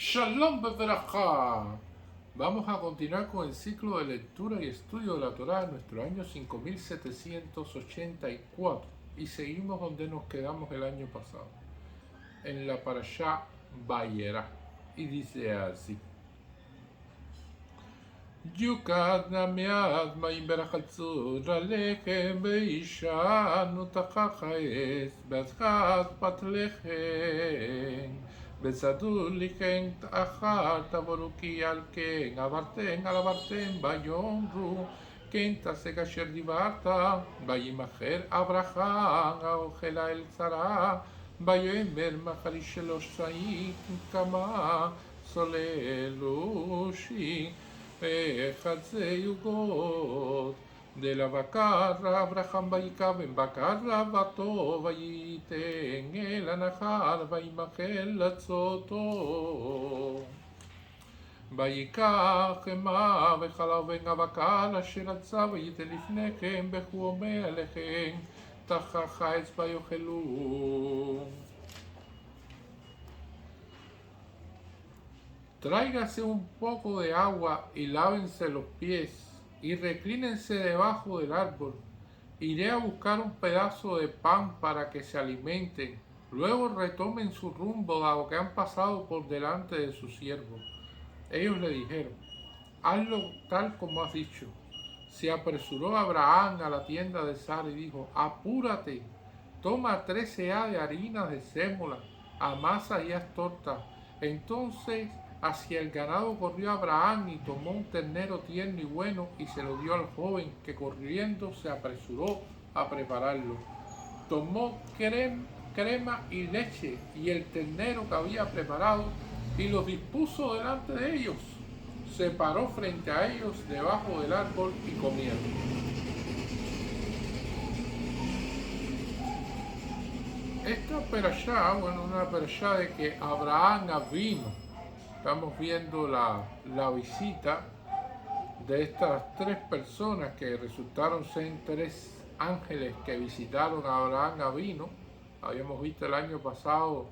Shalom Beverajá. Vamos a continuar con el ciclo de lectura y estudio de la Torá en nuestro año 5784 y seguimos donde nos quedamos el año pasado, en la Parashá Vayera, y dice así: Yukad namiad ma'im berachatzur alechem beisha nutachachaes beazchat patlechem בסדור לכן אחר תבורו כי על כן עברתם ויאמרו כן תעשה כאשר דיברת וימכר אברהם האוכל אל שרה ויאמר מחרי שלוש שאים כמה סוללושי אחד זה יוגות de la vacarra Abraham ויקבם בקר בתו וייתן אל הנחל וימחל לצאתו ויקח חמה וחלב בן הבקר אשר רצה וייתן לפניכם וכו אומר עליכם תחך העץ ויאכלו. Tráigase un poco de agua y lávense los pies y reclínense debajo del árbol. Iré a buscar un pedazo de pan para que se alimenten. Luego retomen su rumbo dado que han pasado por delante de su siervo. Ellos le dijeron: hazlo tal como has dicho. Se apresuró Abraham a la tienda de Sara y dijo: apúrate, toma 13 de harina de sémola, amasa y haz torta. Entonces hacia el ganado corrió Abraham y tomó un ternero tierno y bueno y se lo dio al joven, que corriendo se apresuró a prepararlo. Tomó crema y leche y el ternero que había preparado y los dispuso delante de ellos. Se paró frente a ellos debajo del árbol y comieron. Esta perashá, una perashá de que Abraham vino. Estamos viendo la visita de estas tres personas que resultaron ser tres ángeles que visitaron a Abraham Avino. Habíamos visto el año pasado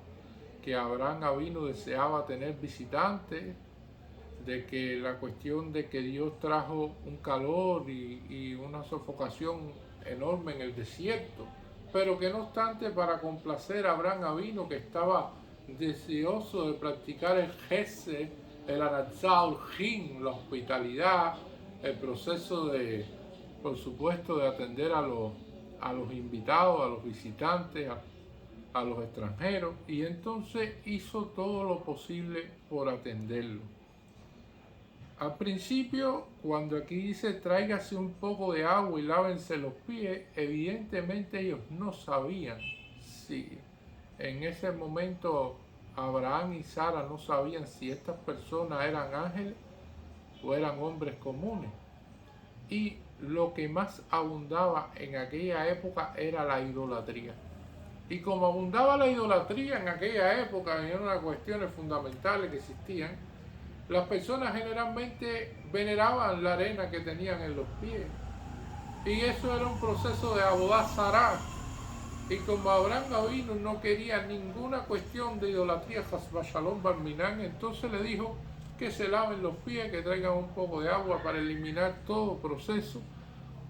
que Abraham Avino deseaba tener visitantes, de que la cuestión de que Dios trajo un calor y una sofocación enorme en el desierto, pero que no obstante, para complacer a Abraham Avino, que estaba deseoso de practicar el Gesed, el Anatzah, el Jin, la hospitalidad, el proceso de, por supuesto, de atender a los invitados, a los visitantes, a los extranjeros, y entonces hizo todo lo posible por atenderlo. Al principio, cuando aquí dice tráigase un poco de agua y lávense los pies, evidentemente ellos no sabían si en ese momento Abraham y Sara no sabían si estas personas eran ángeles o eran hombres comunes. Y lo que más abundaba en aquella época era la idolatría. Y como abundaba la idolatría en aquella época, y eran unas cuestiones fundamentales que existían, las personas generalmente veneraban la arena que tenían en los pies. Y eso era un proceso de abodá zará. Y como Abraham Avinu no quería ninguna cuestión de idolatría, Shalom Barminan, entonces le dijo que se laven los pies, que traigan un poco de agua para eliminar todo proceso.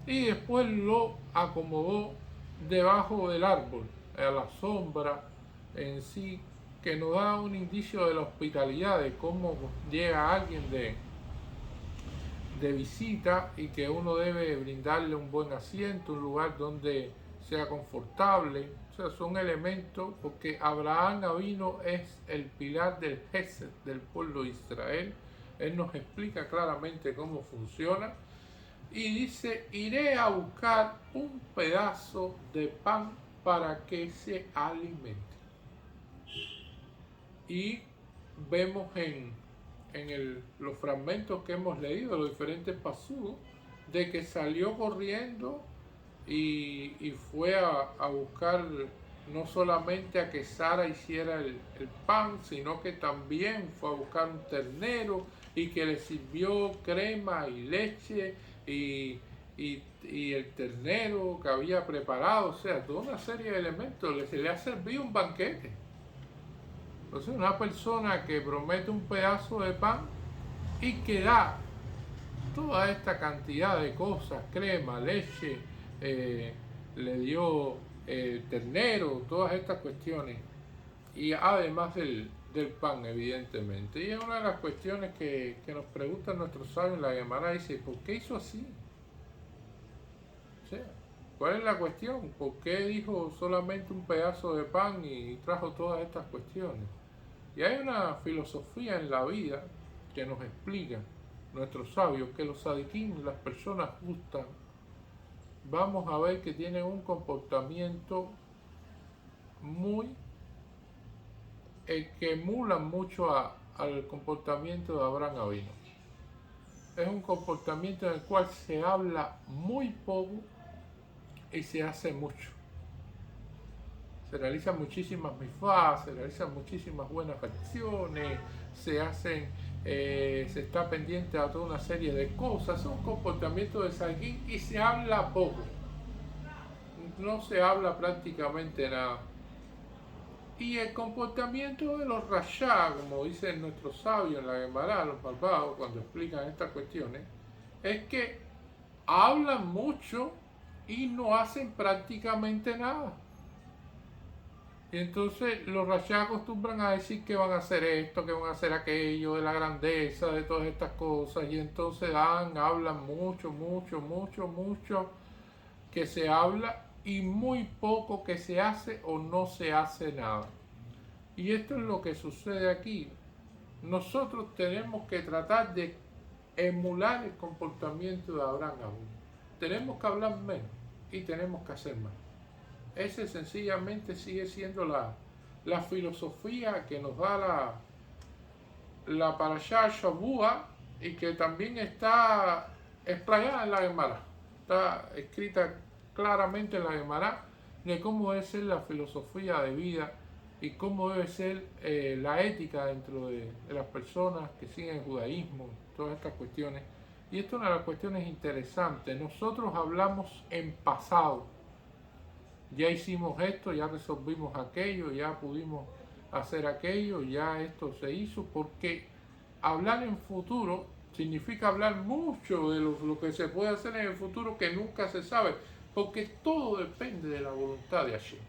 Y después lo acomodó debajo del árbol, a la sombra en sí, que nos da un indicio de la hospitalidad, de cómo llega alguien de visita y que uno debe brindarle un buen asiento, un lugar donde sea confortable. O sea, son elementos, porque Abraham Avino es el pilar del Gesed del pueblo de Israel. Él nos explica claramente cómo funciona y dice: iré a buscar un pedazo de pan para que se alimente. Y vemos en los fragmentos que hemos leído, los diferentes pasús, de que salió corriendo y fue a buscar no solamente a que Sara hiciera el pan, sino que también fue a buscar un ternero y que le sirvió crema y leche y el ternero que había preparado, o sea, toda una serie de elementos, le ha servido un banquete. Entonces, una persona que promete un pedazo de pan y que da toda esta cantidad de cosas, crema, leche, eh, le dio ternero, todas estas cuestiones, y además del pan, evidentemente. Y es una de las cuestiones que nos preguntan nuestros sabios en la Gemara, dice, ¿por qué hizo así? O sea, ¿cuál es la cuestión? ¿Por qué dijo solamente un pedazo de pan y trajo todas estas cuestiones? Y hay una filosofía en la vida que nos explica nuestros sabios que los sadiquín, las personas justas, vamos a ver que tienen un comportamiento muy que emulan mucho al comportamiento de Abraham Avino. Es un comportamiento en el cual se habla muy poco y se hace mucho. Se realizan muchísimas mifás, se realizan muchísimas buenas acciones, se hacen, se está pendiente a toda una serie de cosas. Es un comportamiento de Sadiquín y se habla poco. No se habla prácticamente nada. Y el comportamiento de los rayá, como dicen nuestros sabios en la Gemara, los malvados, cuando explican estas cuestiones, es que hablan mucho y no hacen prácticamente nada. Y entonces los rayá acostumbran a decir que van a hacer esto, que van a hacer aquello, de la grandeza, de todas estas cosas, y entonces hablan mucho, mucho, mucho, mucho que se habla y muy poco que se hace o no se hace nada. Y esto es lo que sucede aquí. Nosotros tenemos que tratar de emular el comportamiento de Abraham. Tenemos que hablar menos y tenemos que hacer más. Ese sencillamente sigue siendo la filosofía que nos da la Parashá Shavua y que también está explayada en la Gemara. Está escrita claramente en la Gemara de cómo debe ser la filosofía de vida y cómo debe ser la ética dentro de las personas que siguen el judaísmo, todas estas cuestiones. Y esto es una de las cuestiones interesantes. Nosotros hablamos en pasado. Ya hicimos esto, ya resolvimos aquello, ya pudimos hacer aquello, ya esto se hizo, porque hablar en futuro significa hablar mucho de lo que se puede hacer en el futuro que nunca se sabe, porque todo depende de la voluntad de Hashem.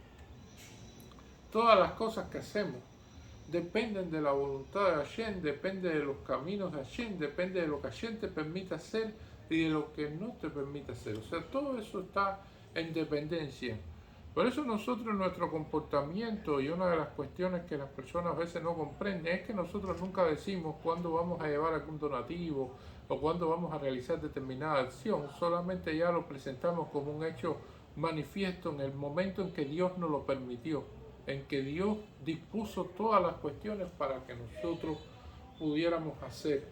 Todas las cosas que hacemos dependen de la voluntad de Hashem, depende de los caminos de Hashem, depende de lo que Hashem te permite hacer y de lo que no te permite hacer. O sea, todo eso está en dependencia. Por eso nosotros nuestro comportamiento, y una de las cuestiones que las personas a veces no comprenden, es que nosotros nunca decimos cuándo vamos a llevar algún donativo o cuándo vamos a realizar determinada acción, solamente ya lo presentamos como un hecho manifiesto en el momento en que Dios nos lo permitió, en que Dios dispuso todas las cuestiones para que nosotros pudiéramos hacer.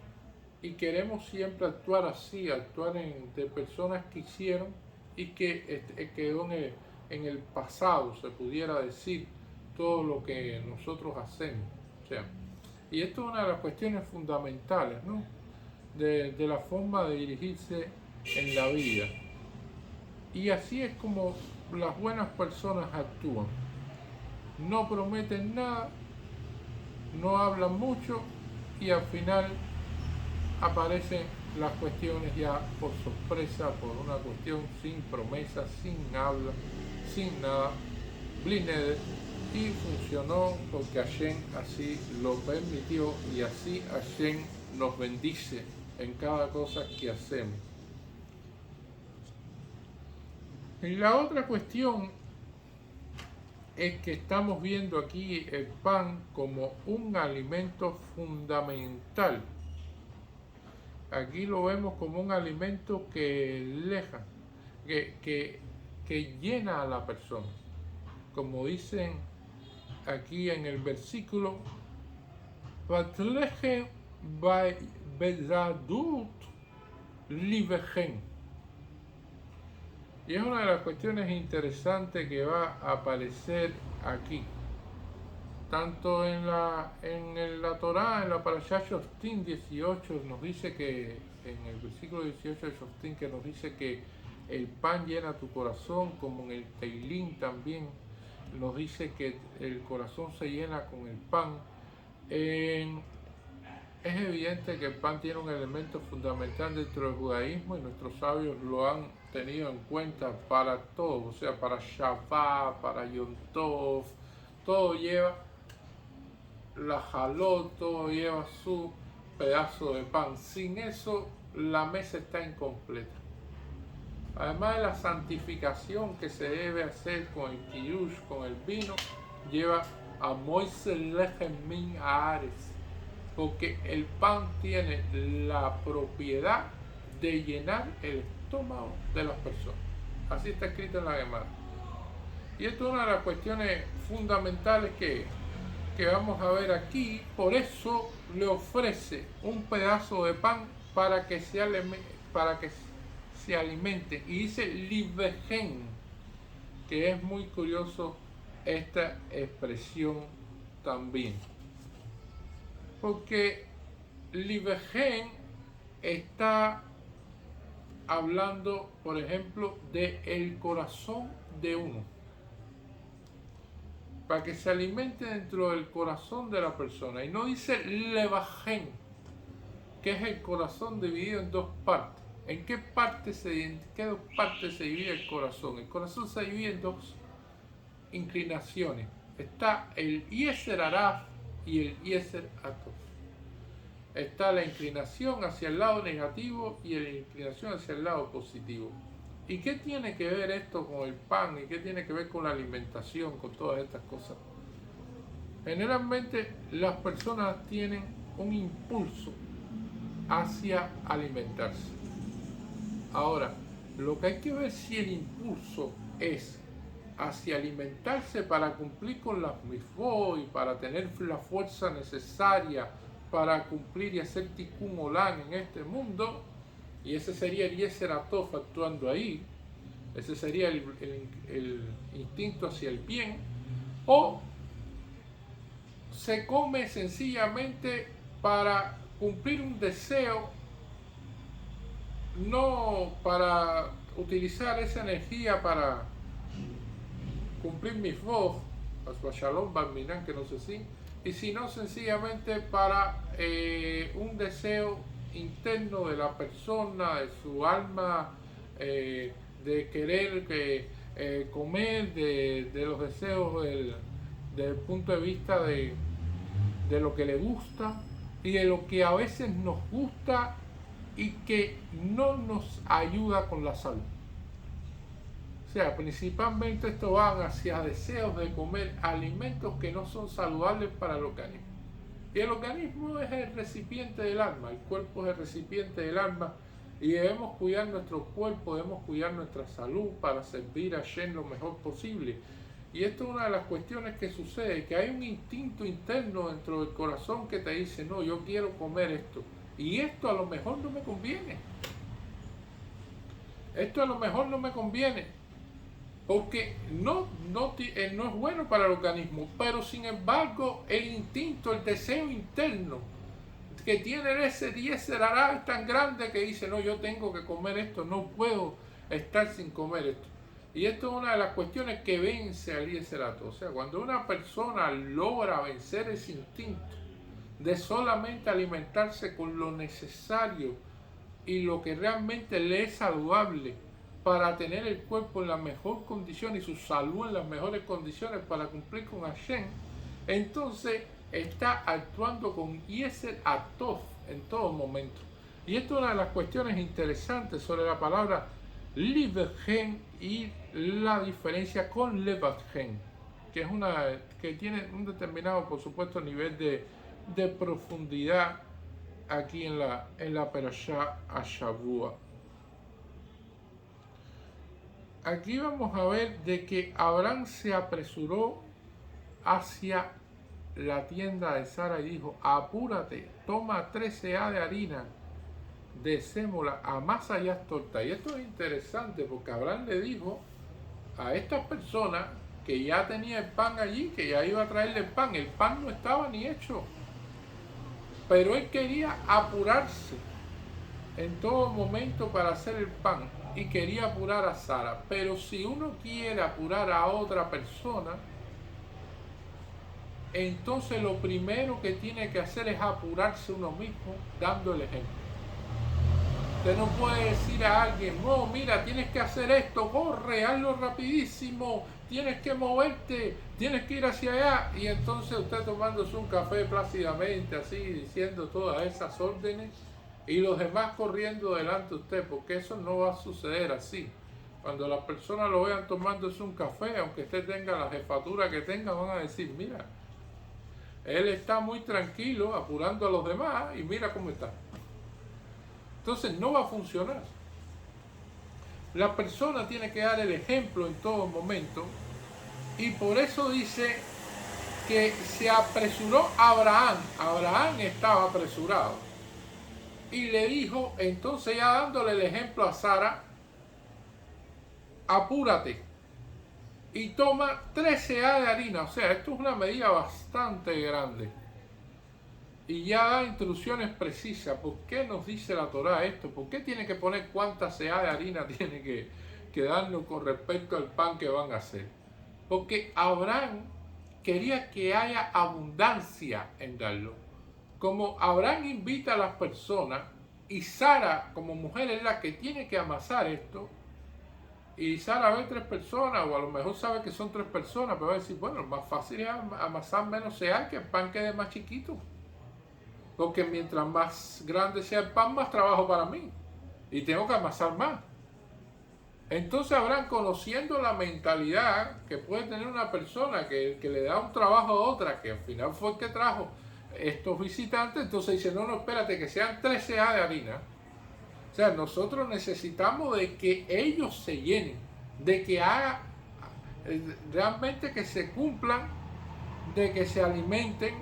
Y queremos siempre actuar así, actuar de personas que hicieron y que quedó en el pasado, se pudiera decir, todo lo que nosotros hacemos. O sea, y esto es una de las cuestiones fundamentales, ¿no? de la forma de dirigirse en la vida. Y así es como las buenas personas actúan. No prometen nada, no hablan mucho y al final aparecen las cuestiones ya por sorpresa, por una cuestión sin promesa, sin habla, sin nada, Blineder, y funcionó porque Hashem así lo permitió y así Hashem nos bendice en cada cosa que hacemos. Y la otra cuestión es que estamos viendo aquí el pan como un alimento fundamental. Aquí lo vemos como un alimento que llena a la persona. Como dicen aquí en el versículo, Vatleje Bezadut Livejen. Y es una de las cuestiones interesantes que va a aparecer aquí. Tanto en la Torá, en la Parashá Shoftim 18, nos dice que, en el versículo 18 de Shoftim, que nos dice que el pan llena tu corazón, como en el Teilín también nos dice que el corazón se llena con el pan. En- es evidente que el pan tiene un elemento fundamental dentro del judaísmo y nuestros sabios lo han tenido en cuenta para todo, o sea, para Shabbat, para Yom Tov, todo lleva la jalot, todo lleva su pedazo de pan. Sin eso, la mesa está incompleta. Además de la santificación que se debe hacer con el kiddush, con el vino, lleva a Moisés Lejemin Ares, porque el pan tiene la propiedad de llenar el estómago de las personas. Así está escrito en la Gemara. Y esto es una de las cuestiones fundamentales que vamos a ver aquí. Por eso le ofrece un pedazo de pan para que se alimente. Y dice libegen, que es muy curioso esta expresión también. Porque libegen está hablando, por ejemplo, de el corazón de uno. Para que se alimente dentro del corazón de la persona. Y no dice levajen, que es el corazón dividido en dos partes. ¿En qué dos partes se divide el corazón? El corazón se divide en dos inclinaciones. Está el Yeser Araf y el Yeser Atov. Está la inclinación hacia el lado negativo y la inclinación hacia el lado positivo. ¿Y qué tiene que ver esto con el pan? ¿Y qué tiene que ver con la alimentación, con todas estas cosas? Generalmente las personas tienen un impulso hacia alimentarse. Ahora, lo que hay que ver es si el impulso es hacia alimentarse para cumplir con las mitzvot y para tener la fuerza necesaria para cumplir y hacer tikkun olam en este mundo, y ese sería el Yeser Atov actuando ahí, ese sería el instinto hacia el bien, o se come sencillamente para cumplir un deseo, no para utilizar esa energía para cumplir mis voz, Shalom Barminan, que no sé si, y sino sencillamente para un deseo interno de la persona, de su alma, de querer comer, de los deseos del punto de vista de lo que le gusta y de lo que a veces nos gusta y que no nos ayuda con la salud. O sea, principalmente esto van hacia deseos de comer alimentos que no son saludables para el organismo. Y el organismo es el recipiente del alma, el cuerpo es el recipiente del alma, y debemos cuidar nuestro cuerpo, debemos cuidar nuestra salud para servir a Shem lo mejor posible. Y esto es una de las cuestiones que sucede, que hay un instinto interno dentro del corazón que te dice, no, yo quiero comer esto, y esto a lo mejor no me conviene. Esto a lo mejor no me conviene. Porque no es bueno para el organismo, pero sin embargo el instinto, el deseo interno que tiene ese Yeser Hara es tan grande que dice, no, yo tengo que comer esto, no puedo estar sin comer esto. Y esto es una de las cuestiones que vence al Yeser Hara. O sea, cuando una persona logra vencer ese instinto de solamente alimentarse con lo necesario y lo que realmente le es saludable, para tener el cuerpo en la mejor condición y su salud en las mejores condiciones para cumplir con Hashem, entonces está actuando con Yeser Atov en todo momento. Y esto es una de las cuestiones interesantes sobre la palabra Livgen y la diferencia con Levatgen, que tiene un determinado, por supuesto, nivel de profundidad aquí en la Perashá Ashavua. Aquí vamos a ver de que Abraham se apresuró hacia la tienda de Sara y dijo, apúrate, toma 13 de harina de sémola, amasa y haz torta. Y esto es interesante porque Abraham le dijo a estas personas que ya tenía el pan allí, que ya iba a traerle el pan no estaba ni hecho, pero él quería apurarse en todo momento para hacer el pan y quería apurar a Sara. Pero si uno quiere apurar a otra persona, entonces lo primero que tiene que hacer es apurarse uno mismo dando el ejemplo. Usted no puede decir a alguien, no, mira, tienes que hacer esto, corre, hazlo rapidísimo, tienes que moverte, tienes que ir hacia allá. Y entonces usted tomándose un café plácidamente, así, diciendo todas esas órdenes, y los demás corriendo delante de usted, porque eso no va a suceder así. Cuando las personas lo vean tomándose un café, aunque usted tenga la jefatura que tenga, van a decir, mira, él está muy tranquilo, apurando a los demás, y mira cómo está. Entonces no va a funcionar. La persona tiene que dar el ejemplo en todo momento, y por eso dice que se apresuró Abraham. Abraham estaba apresurado. Y le dijo, entonces ya dándole el ejemplo a Sara, apúrate y toma 13 A de harina. O sea, esto es una medida bastante grande. Y ya da instrucciones precisas. ¿Por qué nos dice la Torá esto? ¿Por qué tiene que poner cuántas seá de harina tiene que darnos con respecto al pan que van a hacer? Porque Abraham quería que haya abundancia en darlo. Como Abraham invita a las personas y Sara como mujer es la que tiene que amasar esto, y Sara ve 3 personas, o a lo mejor sabe que son 3 personas, pero va a decir, bueno, lo más fácil es amasar menos seá, que el pan quede más chiquito. Porque mientras más grande sea el pan, más trabajo para mí. Y tengo que amasar más. Entonces Abraham, conociendo la mentalidad que puede tener una persona que le da un trabajo a otra, que al final fue el que trajo estos visitantes, entonces dice, no, espérate, que sean 13 A de harina. O sea, nosotros necesitamos de que ellos se llenen, de que haga realmente que se cumplan, de que se alimenten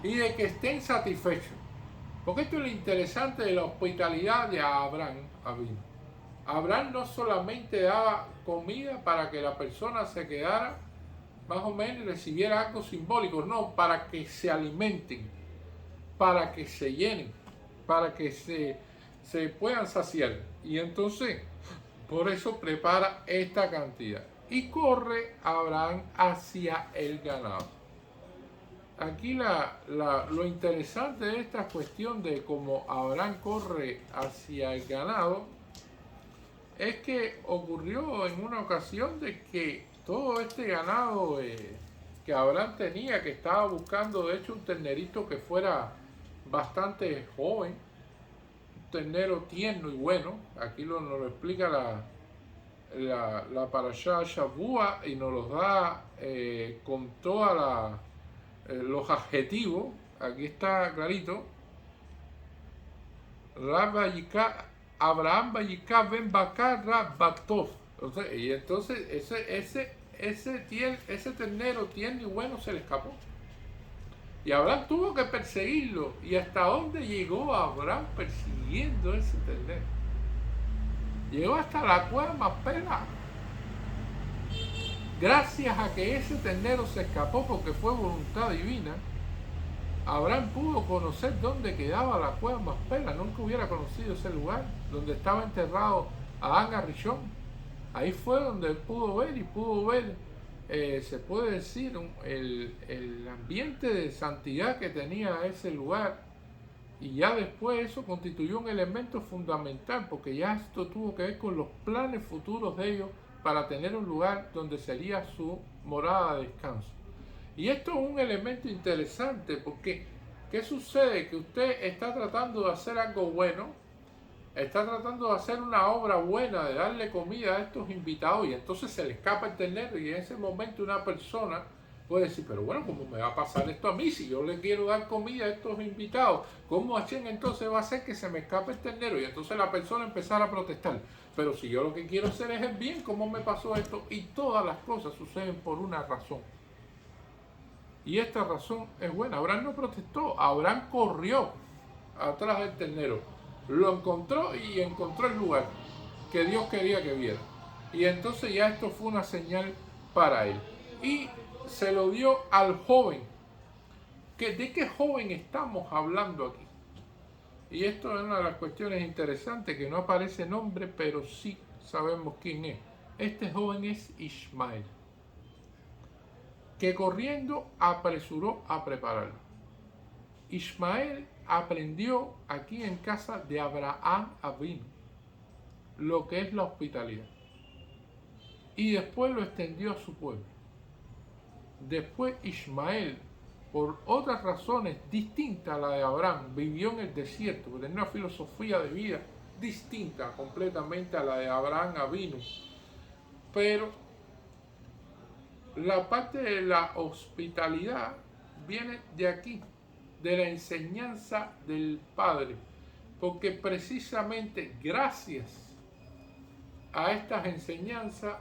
y de que estén satisfechos. Porque esto es lo interesante de la hospitalidad de Abraham Avino. Abraham no solamente daba comida para que la persona se quedara más o menos y recibiera algo simbólico, no, para que se alimenten, para que se llenen, para que se puedan saciar. Y entonces, por eso prepara esta cantidad. Y corre Abraham hacia el ganado. Aquí lo interesante de esta cuestión de cómo Abraham corre hacia el ganado es que ocurrió en una ocasión de que todo este ganado que Abraham tenía, que estaba buscando de hecho un ternerito que fuera bastante joven, un ternero tierno y bueno, aquí nos lo explica la Parashá Shavua y nos los da con toda los adjetivos, aquí está clarito, Abraham Vayika Ben Bakar Batov. Y entonces ese ternero tierno y bueno se le escapó. Y Abraham tuvo que perseguirlo. ¿Y hasta dónde llegó Abraham persiguiendo ese ternero? Llegó hasta la cueva Macpela. Gracias a que ese ternero se escapó porque fue voluntad divina, Abraham pudo conocer dónde quedaba la cueva Macpela. Nunca hubiera conocido ese lugar donde estaba enterrado Adán Arishon. Ahí fue donde él pudo ver y pudo ver, se puede decir, el ambiente de santidad que tenía ese lugar. Y ya después eso constituyó un elemento fundamental, porque ya esto tuvo que ver con los planes futuros de ellos para tener un lugar donde sería su morada de descanso. Y esto es un elemento interesante porque, ¿qué sucede? Que usted está tratando de hacer algo bueno, está tratando de hacer una obra buena, de darle comida a estos invitados, y entonces se le escapa el ternero, y en ese momento una persona puede decir, pero bueno, ¿cómo me va a pasar esto a mí? Si yo le quiero dar comida a estos invitados, ¿cómo Hashem entonces va a hacer que se me escape el ternero? Y entonces la persona empezará a protestar, pero si yo lo que quiero hacer es el bien, ¿cómo me pasó esto? Y todas las cosas suceden por una razón. Y esta razón es buena. Abraham no protestó, Abraham corrió atrás del ternero, lo encontró y encontró el lugar que Dios quería que viera. Y entonces ya esto fue una señal para él. Y se lo dio al joven. ¿De qué joven estamos hablando aquí? Y esto es una de las cuestiones interesantes, que no aparece nombre, pero sí sabemos quién es. Este joven es Ismael. que corriendo apresuró a prepararlo. Ismael aprendió aquí en casa de Abraham Avinu lo que es la hospitalidad y después lo extendió a su pueblo. Después Ismael, por otras razones distintas a la de Abraham, vivió en el desierto, tenía una filosofía de vida distinta completamente a la de Abraham Avinu, pero la parte de la hospitalidad viene de aquí, de la enseñanza del Padre, porque precisamente gracias a estas enseñanzas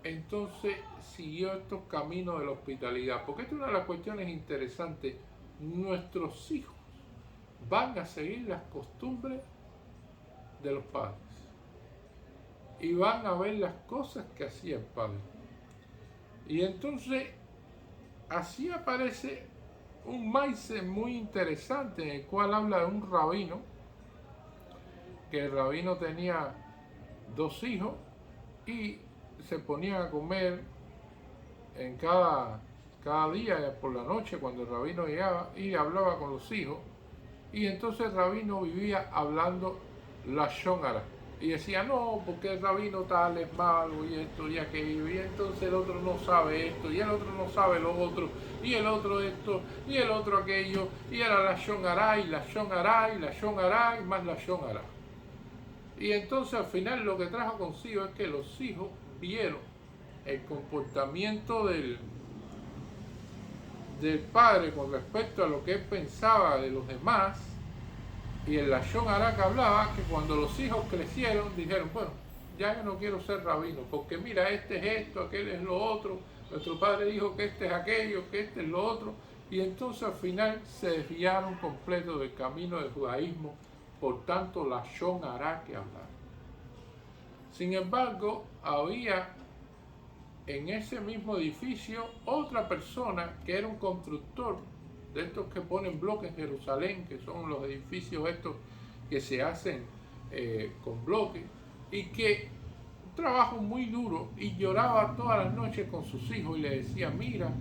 entonces siguió estos caminos de la hospitalidad, porque esta es una de las cuestiones interesantes. Nuestros hijos van a seguir las costumbres de los padres y van a ver las cosas que hacía el padre. Y entonces así aparece un maíz muy interesante en el cual habla de un rabino, que el rabino tenía 2 hijos y se ponían a comer en cada día por la noche cuando el rabino llegaba y hablaba con los hijos, y entonces el rabino vivía hablando lashon hara y decía no, porque el rabino tal es malo y esto y aquello, y entonces el otro no sabe esto y el otro no sabe lo otro y el otro esto y el otro aquello, y era lashon hara y lashon hara y lashon hara y más lashon hara. Y entonces al final lo que trajo consigo es que los hijos vieron el comportamiento del padre con respecto a lo que él pensaba de los demás, y el lashon hara que hablaba, que cuando los hijos crecieron dijeron, bueno, ya yo no quiero ser rabino, porque mira, este es esto, aquel es lo otro, nuestro padre dijo que este es aquello, que este es lo otro, y entonces al final se desviaron completo del camino del judaísmo, por tanto lashon hara que hablar. Sin embargo, había en ese mismo edificio otra persona que era un constructor de estos que ponen bloques en Jerusalén, que son los edificios estos que se hacen con bloques, y que un trabajo muy duro, y lloraba todas las noches con sus hijos y le decía, mira,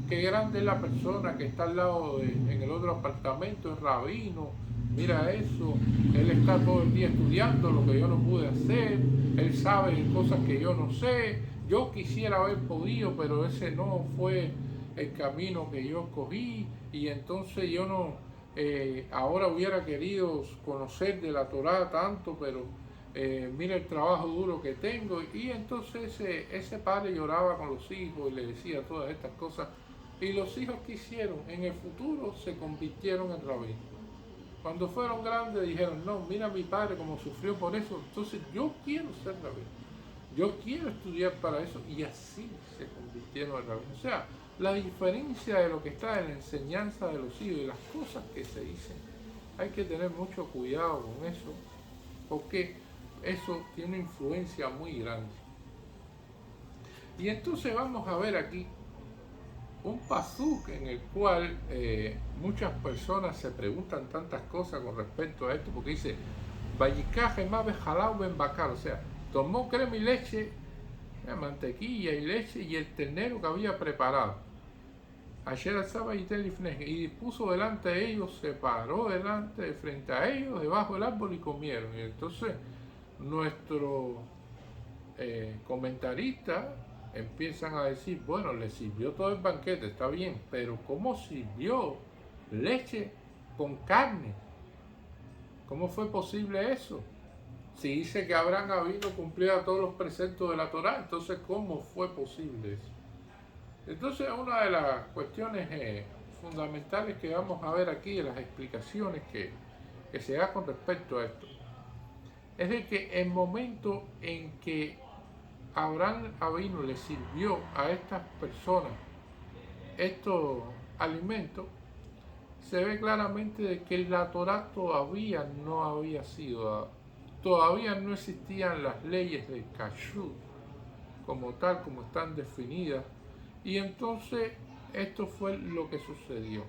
qué grande es la persona que está al lado en el otro apartamento, es rabino, mira eso, él está todo el día estudiando lo que yo no pude hacer, él sabe cosas que yo no sé, yo quisiera haber podido, pero ese no fue el camino que yo escogí, y entonces yo no, ahora hubiera querido conocer de la Torá tanto, pero mira el trabajo duro que tengo. Y entonces ese padre lloraba con los hijos y le decía todas estas cosas, y los hijos que hicieron en el futuro se convirtieron en rabinos. Cuando fueron grandes dijeron, no, mira a mi padre cómo sufrió por eso, entonces yo quiero ser rabino, yo quiero estudiar para eso, y así se convirtieron en rabinos. O sea, la diferencia de lo que está en la enseñanza de los hijos y las cosas que se dicen, hay que tener mucho cuidado con eso, porque eso tiene una influencia muy grande. Y entonces vamos a ver aquí un pasuk en el cual muchas personas se preguntan tantas cosas con respecto a esto, porque dice, Vayikaje mabe jalao ben bakar, o sea, tomó crema y leche, mantequilla y leche y el ternero que había preparado. Ayer alzaba y puso delante de ellos, se paró delante, frente a ellos, debajo del árbol, y comieron. Y entonces nuestro comentarista empiezan a decir, bueno, le sirvió todo el banquete, está bien, pero ¿cómo sirvió leche con carne? ¿Cómo fue posible eso? Si dice que Abraham Avinu cumplía todos los preceptos de la Torá, entonces ¿cómo fue posible eso? Entonces una de las cuestiones fundamentales que vamos a ver aquí, de las explicaciones que se da con respecto a esto, es de que el momento en que Abraham Avinu le sirvió a estas personas estos alimentos, se ve claramente de que la Torá todavía no había sido dada. Todavía no existían las leyes del kashrut como tal, como están definidas, y entonces esto fue lo que sucedió.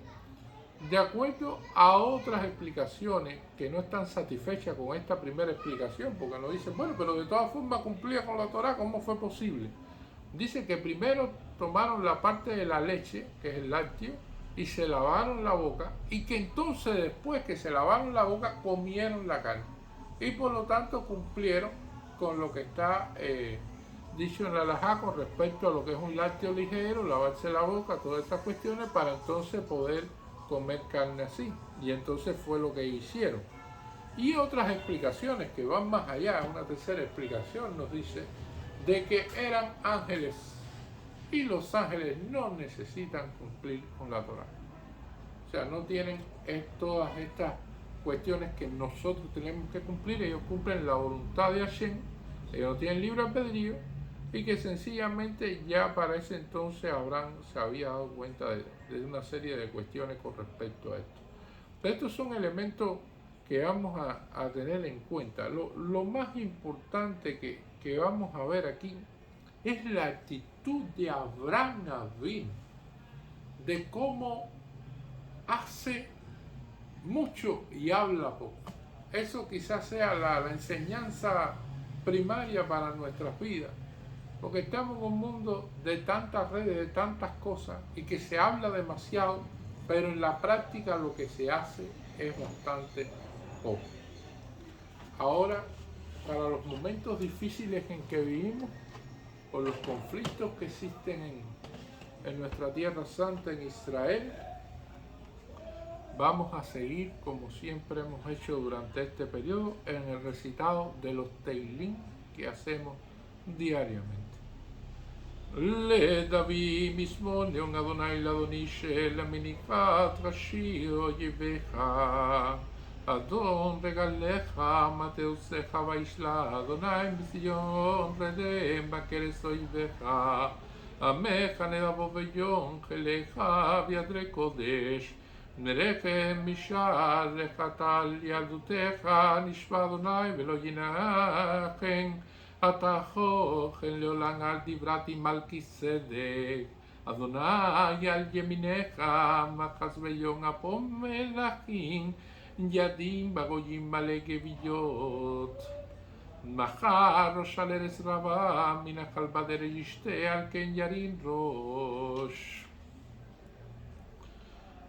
De acuerdo a otras explicaciones que no están satisfechas con esta primera explicación, porque nos dicen, bueno, pero de todas formas cumplía con la Torá, ¿cómo fue posible? Dice que primero tomaron la parte de la leche, que es el lácteo, y se lavaron la boca, y que entonces después que se lavaron la boca comieron la carne. Y por lo tanto cumplieron con lo que está dicho en la halajá con respecto a lo que es un lácteo ligero, lavarse la boca, todas esas cuestiones, para entonces poder comer carne así. Y entonces fue lo que hicieron. Y otras explicaciones que van más allá, una tercera explicación nos dice de que eran ángeles y los ángeles no necesitan cumplir con la Torá. O sea, no tienen todas estas cuestiones que nosotros tenemos que cumplir, ellos cumplen la voluntad de Hashem, ellos no tienen libre albedrío y que sencillamente ya para ese entonces Abraham se había dado cuenta de una serie de cuestiones con respecto a esto. Pero estos son elementos que vamos a tener en cuenta. Lo más importante que vamos a ver aquí es la actitud de Abraham Avinu, de cómo hace mucho y habla poco. Eso quizás sea la enseñanza primaria para nuestras vidas, porque estamos en un mundo de tantas redes, de tantas cosas, y que se habla demasiado, pero en la práctica lo que se hace es bastante poco. Ahora, para los momentos difíciles en que vivimos, por los conflictos que existen en nuestra Tierra Santa, en Israel, vamos a seguir como siempre hemos hecho durante este periodo en el recitado de los Teilín que hacemos diariamente. לדבי משמונה אדוני לאדוני של מניפת ראשי אויביך אדון רגליך מטעוסיך וישלה אדוני בציון רדם בכרס אויביך עמך נדבו ביום חילך בידרי קודש נרחם משער לחתל ילדותך נשבע אדוני ולא ינחם אתה חוכן לעולם על דברתי מלכיסדק אדוני על ימינך מחס ביום אפום מלכים ידים בגויים מלא גוויות מחר ראש על ארץ רבה מן הכלבדר ישתה על כן ירים ראש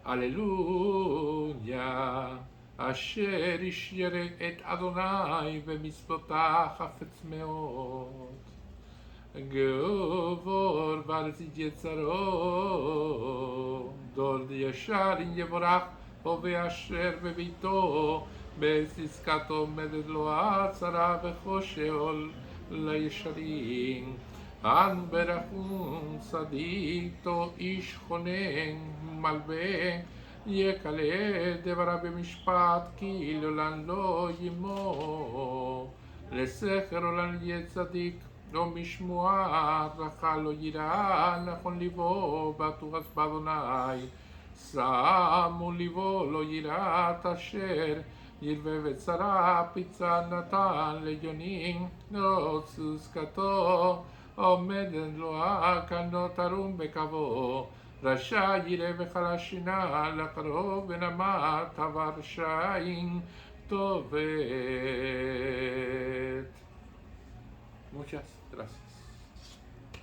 הללויה אשר ישרת את אדוני במצוותיו חפץ מאוד. גבור בארץ יצרו, דור ישר יבורך ובאשר בביתו, בצדקת עומדת לו הצרה וחושל לישרים. אנו ברחום צדיקתו איש חונן מלווה יקלה דברה במשפט כי לעולם לא ימו לסכר עולם יהיה צדיק לא משמועה רחה לא יראה נכון ליבו בטוח באדוני שמו ליבו לא יראת אשר ירבה וצרה פיצה נתן ליונים לא צדקתו עומדת לו הקנות תרום בקבו רשע יראה וחלש שינה לקרוב ונמת הרשעים טובת. Muchas gracias.